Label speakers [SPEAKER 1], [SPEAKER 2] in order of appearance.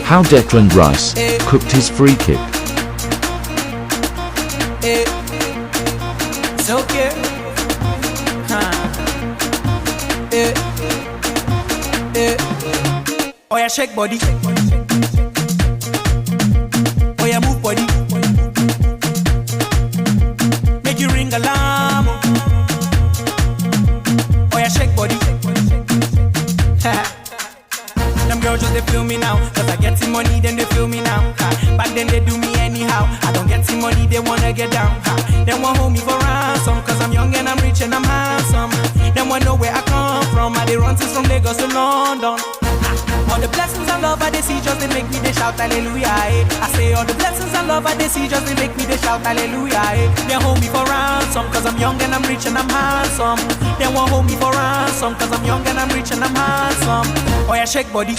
[SPEAKER 1] How Declan Rice cooked his free kick.
[SPEAKER 2] It's okay. Oh yeah, shake body. Oh yeah, move body. Make you ring alarm. Oh yeah, shake body. Them girls just they feel me now, cause I get some money, then they feel me now. Back then they do me anyhow. I don't get some money, they wanna get down. They want hold me for ransom, cause I'm young and I'm rich and I'm handsome. They want know where I come from. I they run since from Lagos to London. All the blessings and love I they see just they make me they shout hallelujah. I say all the blessings and love I they see just they make me they shout hallelujah. They hold me for ransom, cause I'm young and I'm rich and I'm handsome. They want hold me for ransom, cause I'm young and I'm rich and I'm handsome. Oh yeah, shake body.